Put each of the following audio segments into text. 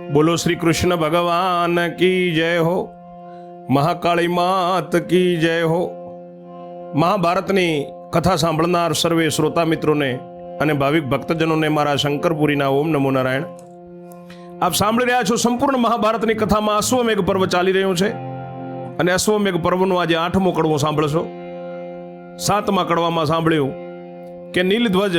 बोलो श्री कृष्ण भगवान की जय हो, महाकाળી मात की जय हो। મહાભારતની કથા સાંભળનાર સર્વે શ્રોતા મિત્રોને અને ભાવિક ભક્તજનોને મારા શંકરપુરીના ઓમ નમો નારાયણ। આપ સાંભળી રહ્યા છો સંપૂર્ણ મહાભારતની કથામાં અશ્વમેઘ પર્વ ચાલી રહ્યું છે અને અશ્વમેઘ પર્વનો આજે 8મો કડવો સાંભળશો। 7મા કડવામાં સાંભળ્યું કે નીલધ્વજ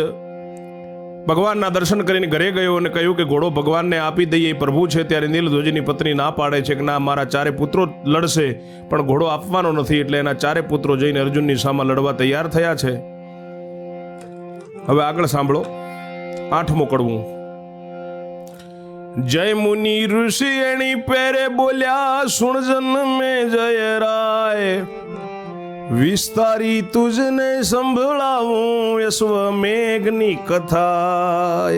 ભગવાનના દર્શન કરીને ઘરે ગયો અને કહ્યું કે ઘોડો ભગવાનને આપી દઈએ, પ્રભુ છે। ત્યારે નીલધ્વજની પત્ની ના પાડે છે કે ના, મારા 4 પુત્રો લડશે પણ ઘોડો આપવાનો નથી। એટલે એના 4 પુત્રો જઈને અર્જુનની સામે લડવા તૈયાર થયા છે। હવે આગળ સાંભળો 8મો કડવું। જય મુનિ ઋષિ એની પેરે બોલ્યા, સુણ જન્મે જય રાય, વિસ્તારી તુજને સંભળાવું અશ્વમેઘની કથા।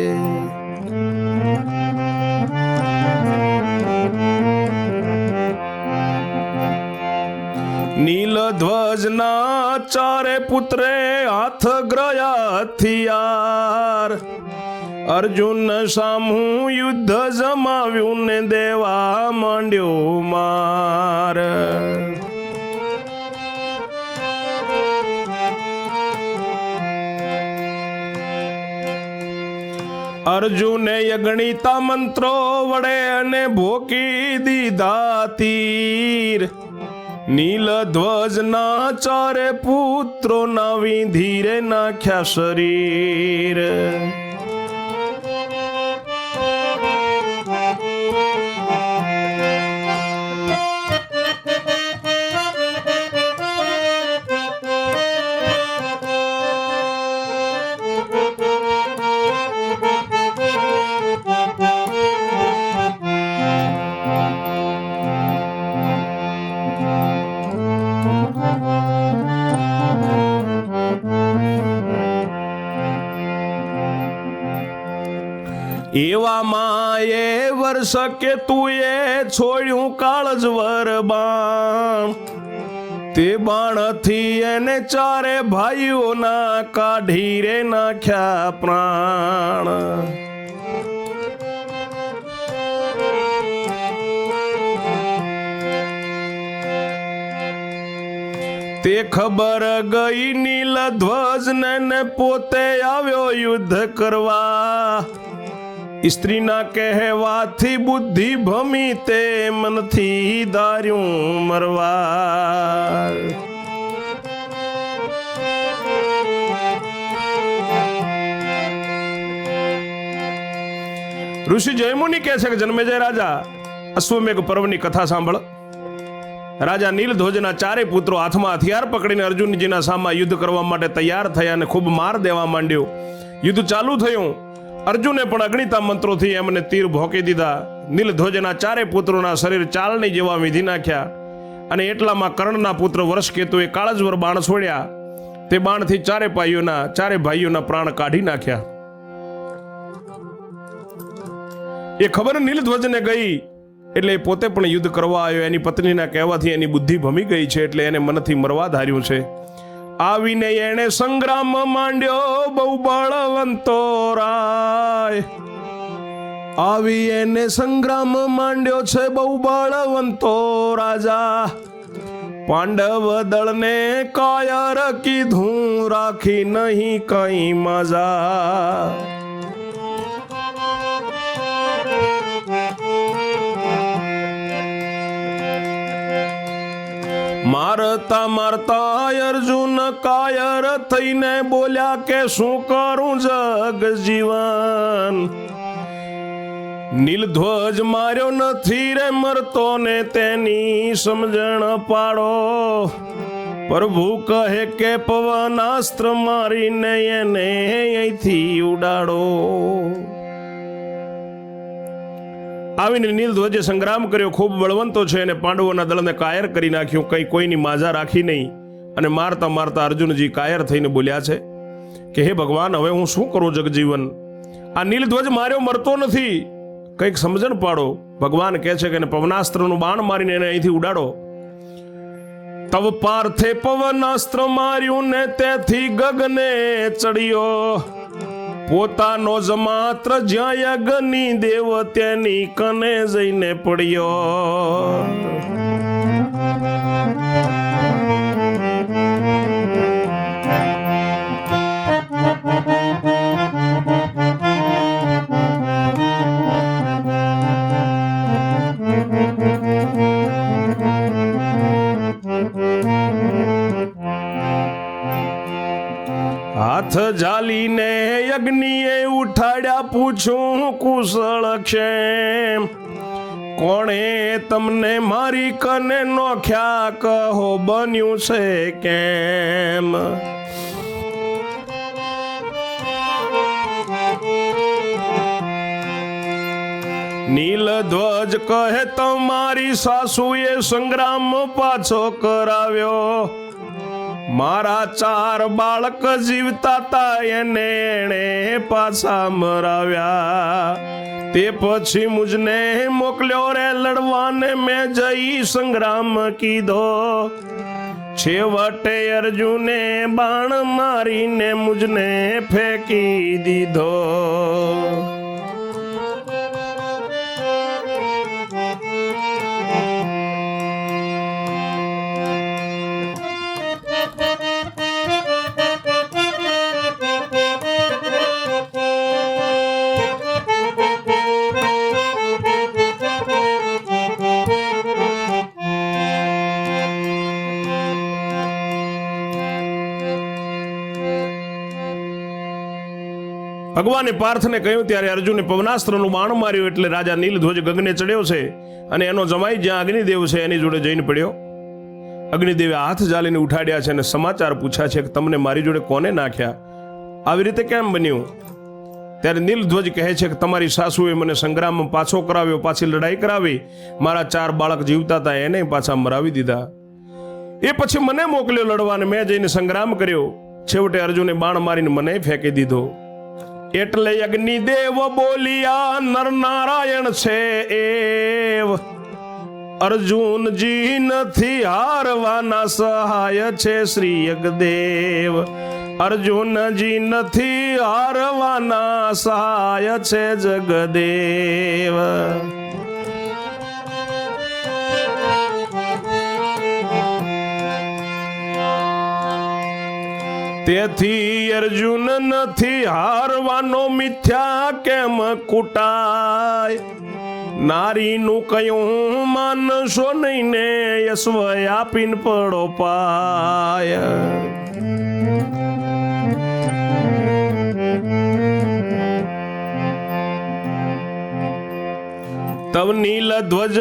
નીલધ્વજના 4 પુત્રે હાથ ગ્રયા હથિયાર, અર્જુન સામું યુદ્ધ જમાવ્યું ને દેવા માંડ્યો માર। અર્જુને યજ્ઞિતા મંત્રો વડે અને ભોકી દીધા તીર, નીલધ્વજના 4 પુત્રો નાવી ધીરે નાખ્યા શરીર। એવામાં એ વર્ષ કે તુએ છોડ્યું કાળજવર બાણ, તે બાણથી એને 4 ભાઈઓના કાઢી રે નાખ્યા પ્રાણ। તે ખબર ગઈ નીલધ્વજને ને પોતે આવ્યો યુદ્ધ કરવા, સ્ત્રીના કહેવાથી બુદ્ધિ ભમી તે મનથી દાર્યું મરવા। ઋષિ જયમુનિ કહે છે કે જન્મેજય રાજા, અશ્વમેઘ પર્વની કથા સાંભળ। રાજા નીલધ્વજના 4 પુત્રો હાથમાં હથિયાર પકડીને અર્જુનજીના સામા યુદ્ધ કરવા માટે તૈયાર થયા અને ખૂબ માર દેવા માંડ્યો। યુદ્ધ ચાલુ થયું। અર્જુને પણ અગણિતા મંત્રોથી એમને તીર ભોંકી દીધા। નીલધ્વજના 4 પુત્રોના શરીર ચાલની જેવા વીંધી નાખ્યા અને એટલામાં કર્ણના પુત્ર વર્ષકેતુએ કાળજવર બાણ છોડ્યા। તે બાણથી 4 ભાઈઓના પ્રાણ કાઢી નાખ્યા। એ ખબર નીલધ્વજને ગઈ એટલે પોતે પણ યુદ્ધ કરવા આવ્યો। એની પત્નીના કહેવાથી એની બુદ્ધિ ભમી ગઈ છે એટલે એને મનથી મરવા ધાર્યું છે। આવીને એને સંગ્રામ માંડ્યો બહુ બળવંતો રાય, આવી એને સંગ્રામ માંડ્યો છે બહુ બળવંતો રાજા। પાંડવ દળને કાયર કીધું રાખી નહીં કઈ મજા। મારતા મારતા અર્જુન કાયર થઈને બોલ્યા કે શું કરું જગ જીવન, નીલધ્વજ માર્યો નથી રે મરતો ને તેની સમજણ પાડો। પ્રભુ કહે કે પવનાસ્ત્ર મારીને એને અહીંથી ઉડાડો। આવીને નીલધ્વજે સંગ્રામ કર્યો, ખૂબ બળવંતો છે અને પાંડવોના દળને કાયર કરી નાખ્યું, કઈ કોઈની માજા રાખી નહીં। અને મારતા મારતા અર્જુનજી કાયર થઈને બોલ્યા છે કે હે ભગવાન, હવે હું શું કરું જગજીવન? આ નીલધ્વજ માર્યો મરતો નથી, કંઈક સમજણ પાડો। ભગવાન કહે છે કે પવનાસ્ત્રનું બાણ મારીને એને અહીંથી ઉડાડો। તવ પાર્થે પવનાસ્ત્ર માર્યું ને તેથી ગગને ચડ્યો, પોતાનો જ માત્ર જ્યાં અગ્નિ દેવ તેની કને જઈને પડ્યો. હાથ ઝાલીને અગ્નિએ ઉઠાડ્યા, પૂછું કુશળ ક્ષેમ, કોણે તમને મારી કને નોખ્યા, કહો બન્યું છે કેમ. નીલધ્વજ કહે તમારી સાસુએ સંગ્રામ પાછો કરાવ્યો, મારા 4 બાળક જીવતા તા એને પાછા મરાવ્યા. તે પછી મુજને મોકલ્યો રે લડવાને, મેં જઈ સંગ્રામ કીધો. છેવટે અર્જુને બાણ મારીને મુજને ફેંકી દીધો. ભગવાને પાર્થને કહ્યું ત્યારે અર્જુને પવનાસ્ત્રનું બાણ માર્યું, એટલે રાજા નીલધ્વજ ગગને ચડ્યો છે અને એનો જમાઈ જ્યાં અગ્નિદેવ છે એની જોડે જઈને પડ્યો. અગ્નિદેવે હાથ ઝાલીને ઉઠાડ્યા છે અને સમાચાર પૂછ્યા છે કે તમને મારી જોડે કોને નાખ્યા, આવી રીતે કેમ બન્યું. ત્યારે નીલધ્વજ કહે છે કે તમારી સાસુએ મને સંગ્રામમાં પાછો કરાવ્યો, પાછી લડાઈ કરાવી, મારા 4 બાળક જીવતા હતા એને પાછા મરાવી દીધા. એ પછી મને મોકલ્યો લડવાને, મેં જઈને સંગ્રામ કર્યો. છેવટે અર્જુને બાણ મારીને મને ફેંકી દીધો. એટલે અગ્નિદેવ બોલિયા, નર નારાયણ છે એવ, અર્જુનજી નથી હારવાના, સહાય છે શ્રી યજ્ઞદેવ. અર્જુનજી નથી હારવાના, સહાય છે જગદેવ. તેથી અર્જુન નથી હારવાનો, મિથ્યા કેમ કૂટાય. નારીનું કયું માનશો નહીં ને, યશ્વ આપીને પડો પાય. તવ નીલધ્વજ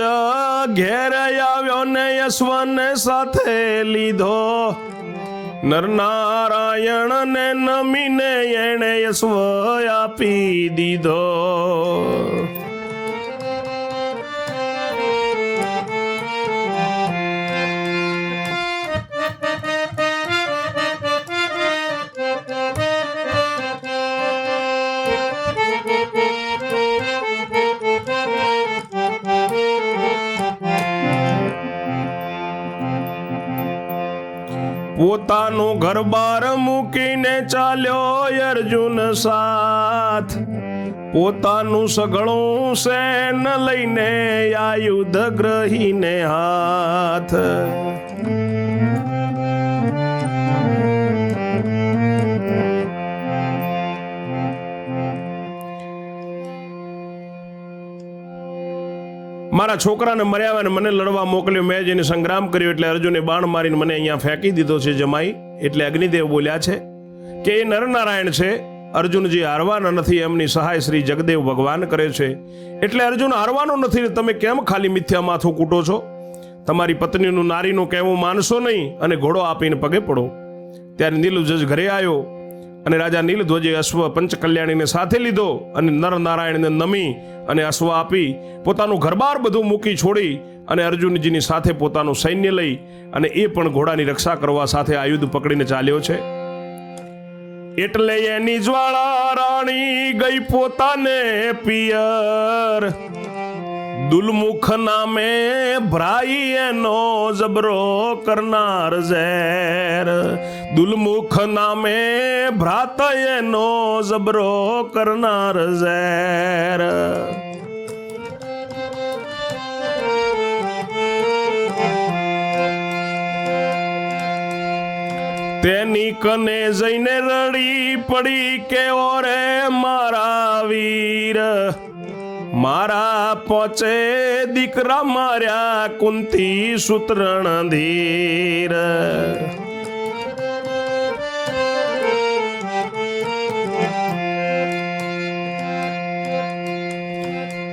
ઘેર આવ્યો ને યશ્વને સાથે લીધો. નરનારાયણ ને નમીને એણે યશ્વ આપી દીધો. પોતાનું ઘર બાર મૂકીને ચાલ્યો અર્જુન સાથ, પોતાનું સઘળું સેન લઈને આયુધ ગ્રહીને હાથ. મારા છોકરાને મર્યા અને મને લડવા મોકલ્યો, મેં જેને સંગ્રામ કર્યો, એટલે અર્જુને બાણ મારીને મને અહીંયા ફેંકી દીધો છે જમાઈ. એટલે અગ્નિદેવ બોલ્યા છે કે એ નરનારાયણ છે, અર્જુનજી હારવાના નથી, એમની સહાય શ્રી જગદેવ ભગવાન કરે છે. એટલે અર્જુન હારવાનો નથી, તમે કેમ ખાલી મિથ્યા માથું કૂટો છો. તમારી પત્નીનું નારીનું કહેવું માનશો નહીં અને ઘોડો આપીને પગે પડો. ત્યારે નીલધ્વજ ઘરે આવ્યો અને રાજા નીલધ્વજે અશ્વ પંચકલ્યાણીને સાથે લીધો અને નરનારાયણને નમી અને અશ્વ આપી પોતાનું ઘરબાર બધું મૂકી છોડી અને અર્જુનજીની સાથે પોતાનું સૈન્ય લઈ અને એ પણ ઘોડાની રક્ષા કરવા સાથે આયુધ પકડીને ચાલ્યો છે. એટલે એની જ્વાળા રાણી ગઈ પોતાને પિયર, દુલમુખ નામે ભ્રાઈ એનો જબરો કરનાર ઝેર. દુલમુખ નામે ભ્રાત એનો જબરો કરનાર ઝેર. તેની કને જઈને રડી પડી કે ઓરે મારા વીર, મારા પોચે દીકરા માર્યા કુંતી સૂત્રણ ધીર.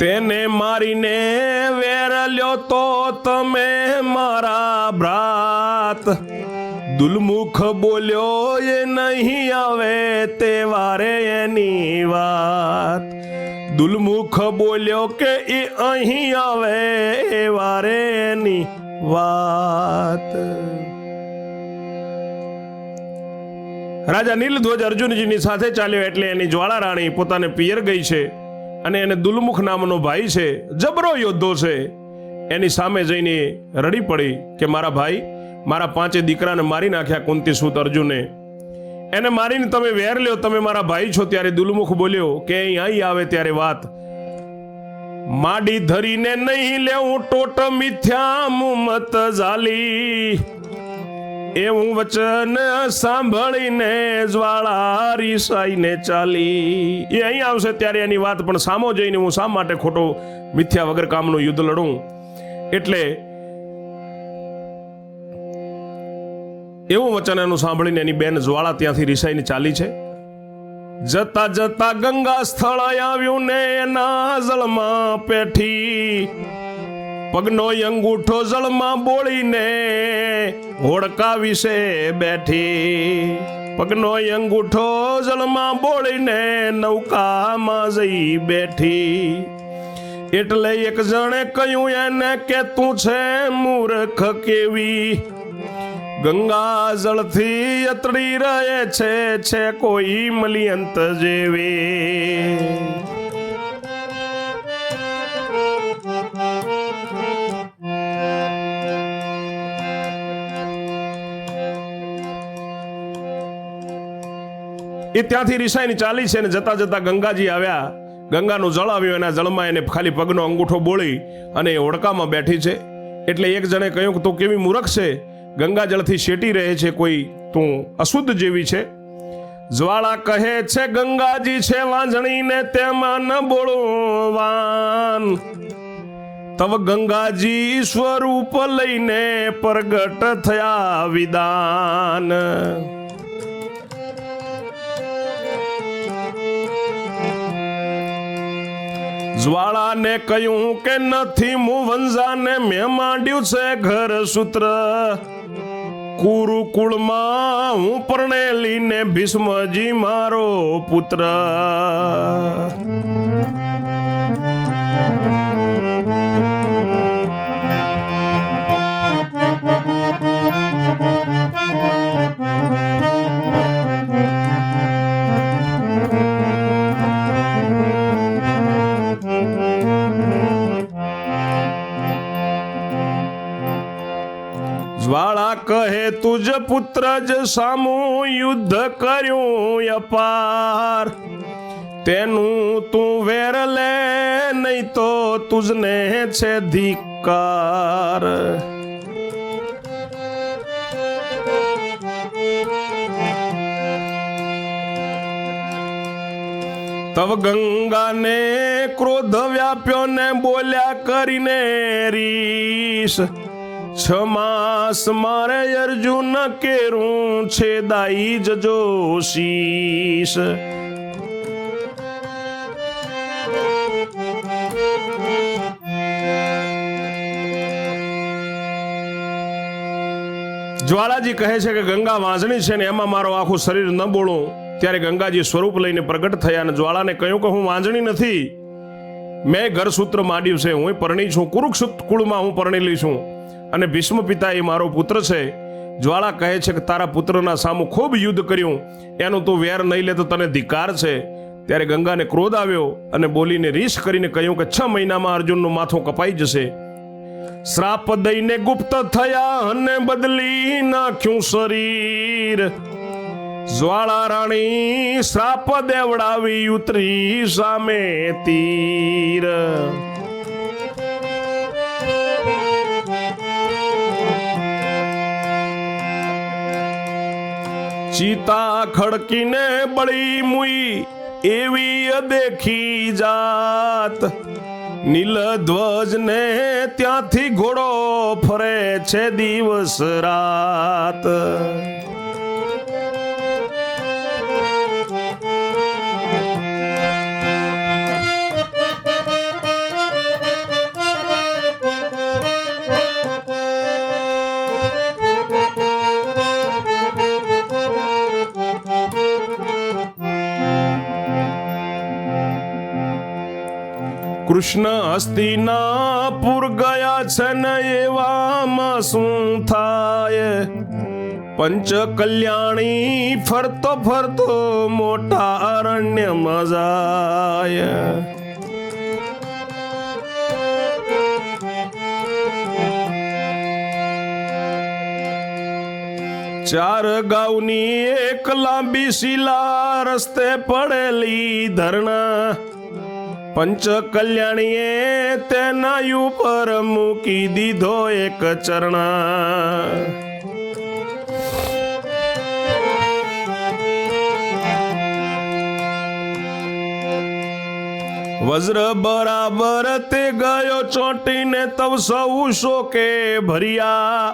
તેને મારીને વેર લ્યો તો તમે મારા ભ્રાત. દુલમુખ બોલ્યો એ નહીં આવે તે વારે એની વાત. દુલમુખ બોલ્યો કે એ અહીં આવે એ વારે એની વાત. રાજા નીલધ્વજ અર્જુનજીની સાથે ચાલ્યો એટલે એની જ્વાળા રાણી પોતાને પિયર ગઈ છે અને એને દુલમુખ નામનો ભાઈ છે, જબરો યોદ્ધો છે. એની સામે જઈને રડી પડી કે મારા ભાઈ, મારા 5 દીકરાને મારી નાખ્યા કુંતી સૂત અર્જુને. એને મારીને તમે વેર લ્યો, તમે મારા ભાઈ છો. ત્યારે દુલમુખ બોલ્યો કે અહીં આવે ત્યારે વાત. માડી ધરીને નહીં લેવું ટોટ મિથ્યા મુમત ઝાલી. એવું વચન સાંભળીને જ્વાળા રીસાઈને ચાલી. એ અહીં આવશે ત્યારે એની વાત, પણ સામો જઈને હું શા માટે ખોટો મિથ્યા વગર કામનું યુદ્ધ લડું. એટલે એવું વચન એનું સાંભળીને એની બેન જ્વાળા ત્યાંથી રીસાઈને ચાલી છે. જતા જતા ગંગા સ્થળ આવ્યું ને એના જળમાં પેઠી. પગનો અંગૂઠો જળમાં બોળીને હોડકા વિશે બેઠી. પગનો અંગૂઠો જળમાં બોળીને નૌકામાં જઈ બેઠી. એટલે એક જણે કહ્યું એને કે તું છે મૂર્ખ કેવી. ગંગા જળથી અતડી રહે છે કોઈ મલિયંત જેવી. એ ત્યાંથી રિસાઈની ચાલી છે ને જતા જતા ગંગાજી આવ્યા. ગંગાનું જળ આવ્યું, એના જળમાં એને ખાલી પગનો અંગૂઠો બોળી અને એ હોડકામાં બેઠી છે. એટલે એક જણે કહ્યું કે તું કેવી મૂર્ખ છે, ગંગા જળથી શેટી રહે છે કોઈ, તું અશુદ્ધ જેવી છે. જ્વાળા કહે છે ગંગાજી છે વાંઝણીને તેમાં ન બોળવાન. તવ ગંગાજી સ્વરૂપ લઈને પ્રગટ થયા વિદાન. જ્વાળાને કહ્યું કે નથી હું વંજાને મેં માંડ્યું છે ઘર સૂત્ર. કુરુકુળમાં હું પરણેલીને ભીષ્મજી મારો પુત્ર. જ્વાળા કહે તુજ પુત્ર જ સામું યુદ્ધ કર્યું અપાર. તેનું તું વેર લે નહીં તો તુજને છે ધિક્કાર. તવ ગંગાને ક્રોધ વ્યાપ્યો ને બોલ્યા કરીને રીસ. 6 માસ મારે અર્જુન કેરું છે દાઈ જજો શીશ. જ્વાળાજી કહે છે કે ગંગા વાંઝણી છે ને એમાં મારો આખું શરીર ન બોલું. ત્યારે ગંગાજી સ્વરૂપ લઈને પ્રગટ થયા અને જ્વાળાને કહ્યું કે હું વાંઝણી નથી, મેં ઘરસૂત્ર માંડ્યું છે, હું પરણી છું, કુરુક્ષેત્ર કુળમાં હું પરણેલી છું અને ભીષ્મ પિતા એ મારો પુત્ર છે. જ્વાળા કહે છે કે તારા પુત્રના સામું ખૂબ યુદ્ધ કર્યું, એનું તું વેર નહીં લે તો તને ધિક્કાર છે. ત્યારે ગંગાને ક્રોધ આવ્યો અને બોલીને રીસ કરીને કહ્યું કે 6 મહિનામાં અર્જુનનું માથું કપાઈ જશે. શ્રાપ દઈને ગુપ્ત થયા અને બદલી નાખ્યું શરીર. જ્વાળા રાણી શ્રાપ દેવડાવી ઉતરી સામે તીર. ચિતા ખડકીને બળી મુઈ એવી દેખી જાત. નીલધ્વજ ને ત્યાંથી ઘોડો ફરે છે દિવસ રાત. કૃષ્ણ હસ્તિનાપુર ગયા છે ને એવામાં શું થાય. પંચ કલ્યાણી ફરતો ફરતો મોટા અરણ્યમાં જાય. ચાર ગાઉની એક લાંબી શિલા રસ્તે પડેલી ધરણા. પંચ કલ્યાણીએ તેના ઉપર મૂકી દીધો એક ચરણા. વજ્ર બરાબર તે ગયો ચોંટીને તવ સૌ શોકે ભર્યા.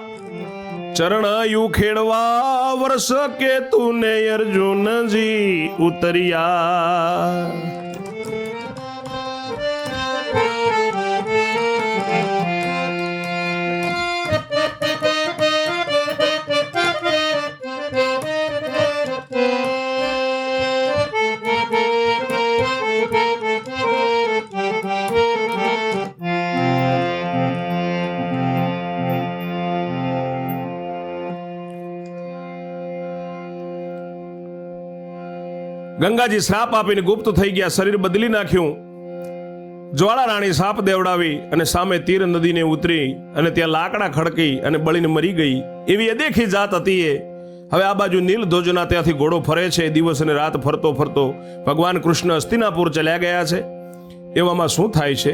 ચરણ ખેડવા વર્ષ કે તુને અર્જુનજી ઉતર્યા. ગંગાજી શ્રાપ આપીને ગુપ્ત થઈ ગયા, શરીર બદલી નાખ્યું. જ્વાળા રાણી સાપ દેવડાવી અને સામે તીર નદીને ઉતરી અને ત્યાં લાકડા ખડકી અને બળીને મરી ગઈ એવી અદેખી જાત હતી એ. હવે આ બાજુ નીલધ્વજના ત્યાંથી ઘોડો ફરે છે. દિવસ અને રાત ફરતો ફરતો ભગવાન કૃષ્ણ હસ્તિનાપુર ચલ્યા ગયા છે. એવામાં શું થાય છે?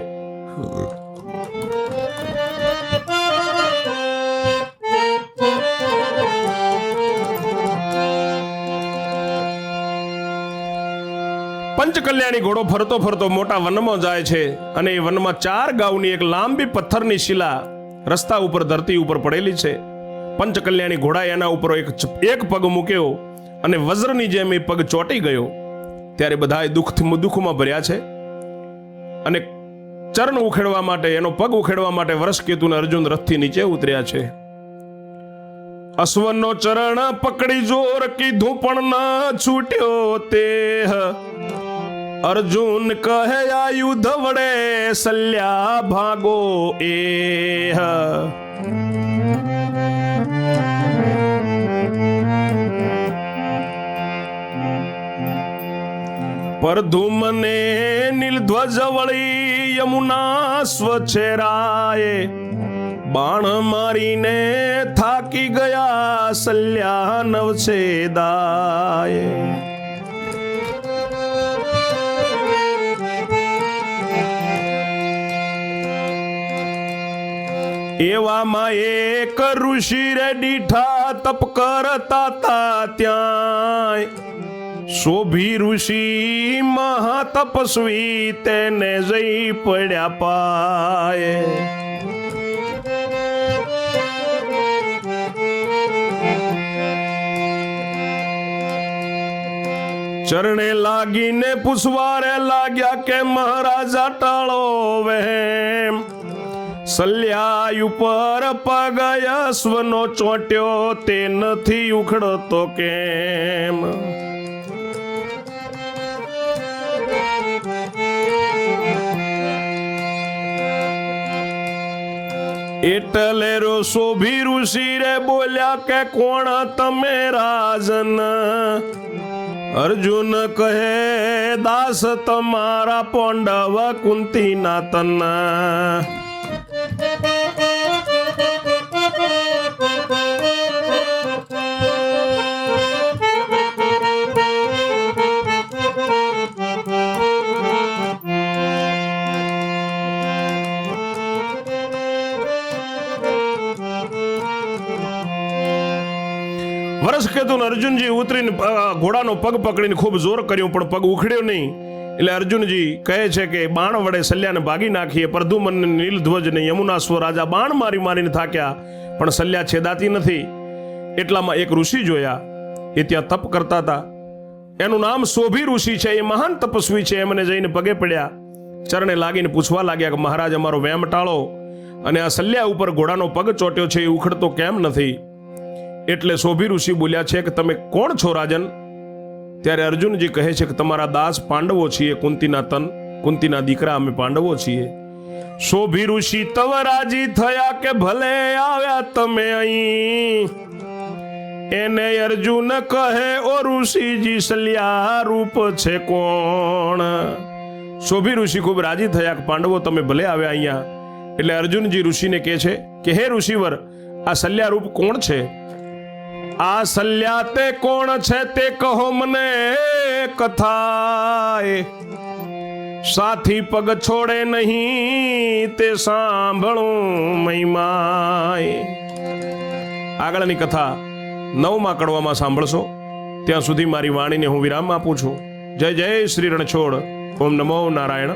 પંચકલ્યાણી ઘોડો ફરતો ફરતો મોટા વનમાં જાય છે અને એ વનમાં ચાર ગાઉની એક લાંબી પથ્થરની શિલા રસ્તા ઉપર ધરતી ઉપર પડેલી છે. પંચકલ્યાણી ઘોડાએ એના ઉપર એક પગ મૂક્યો અને વજ્રની જેમ એ પગ ચોંટી ગયો. ત્યારે બધાએ દુઃખમાં ભર્યા છે અને ચરણ ઉખેડવા માટે, એનો પગ ઉખેડવા માટે વરસકેતુને અર્જુન રથથી નીચે ઉતર્યા છે. અશ્વનો ચરણ પકડી જોર કીધું પણ ના છૂટ્યો તે. અર્જુન કહે આયુધ વડે સલ્યા ભાગો એ. પરધુમને નીલધ્વજ વળી યમુના સ્વછેરાએ. બાણ મારીને થાકી ગયા સલ્યા નવછેદાએ. એવામાં એક ઋષિ રે દીઠા તપ કરતા તા ત્યાં. શોભી ઋષિ મહાતપસ્વી તેને જઈ પડ્યા પાય. ચરણે લાગીને પૂછવારે લાગ્યા કે મહારાજા ટાળો વહેમ. સલ્યા ઉપર પગ અશ્વનો ચોંટ્યો તે નથી ઉખડતો કેમ. એટલે શોભી ઋષિ રે બોલ્યા કે કોણ તમે રાજન. અર્જુન કહે દાસ તમારા પાંડવ કુંતીના તન. વરસકેતુન અર્જુનજી ઉતરીને ઘોડાનો પગ પકડીને ખૂબ જોર કર્યું, પણ પગ ઉખડ્યો નહીં. એટલે અર્જુનજી કહે છે કે બાણ વડે સલ્યાને ભાગી નાખીએ. પ્રદ્યુમન નીલધ્વજ ને યમુનાશ્વ રાજા બાણ મારી મારીને થાક્યા, પણ સલ્યા છેદાતી નથી. એટલામાં એક ઋષિ જોયા, એ ત્યાં તપ કરતા હતા. એનું નામ શોભી ઋષિ છે. એ મહાન તપસ્વી છે. એમને જઈને પગે પડ્યા, ચરણે લાગીને પૂછવા લાગ્યા કે મહારાજ, અમારો વેમ ટાળો, અને આ સલ્યા ઉપર ઘોડાનો પગ ચોટ્યો છે, એ ઉખડતો કેમ નથી? એટલે શોભી ઋષિ બોલ્યા છે કે તમે કોણ છો રાજન? ત્યારે અર્જુનજી કહે છે કે તમારા દાસ પાંડવો છીએ, કુંતીના તન, કુંતીના દીકરા અમે પાંડવો છીએ. શોભી ઋષિ તવ રાજી થયા કે ભલે આવ્યા તમે અહીં. એને અર્જુન કહે ઓ ઋષિજી સલ્યા રૂપ છે કોણ? શોભી ઋષિ ખૂબ રાજી થયા કે પાંડવો તમે ભલે આવ્યા અહીંયા. એટલે અર્જુનજી ઋષિને કહે છે કે હે ઋષિવર, આ સલ્યા રૂપ કોણ છે? આ સલ્યા તે કોણ છે તે કહો મને કથાએ. સાથી પગ છોડે નહીં તે સાંભળું મહિમાય. આગળની કથા 9મા કડવામાં સાંભળશો. ત્યાં સુધી મારી વાણીને હું વિરામ આપું છું. જય જય શ્રી રણછોડ. ઓમ નમો નારાયણ.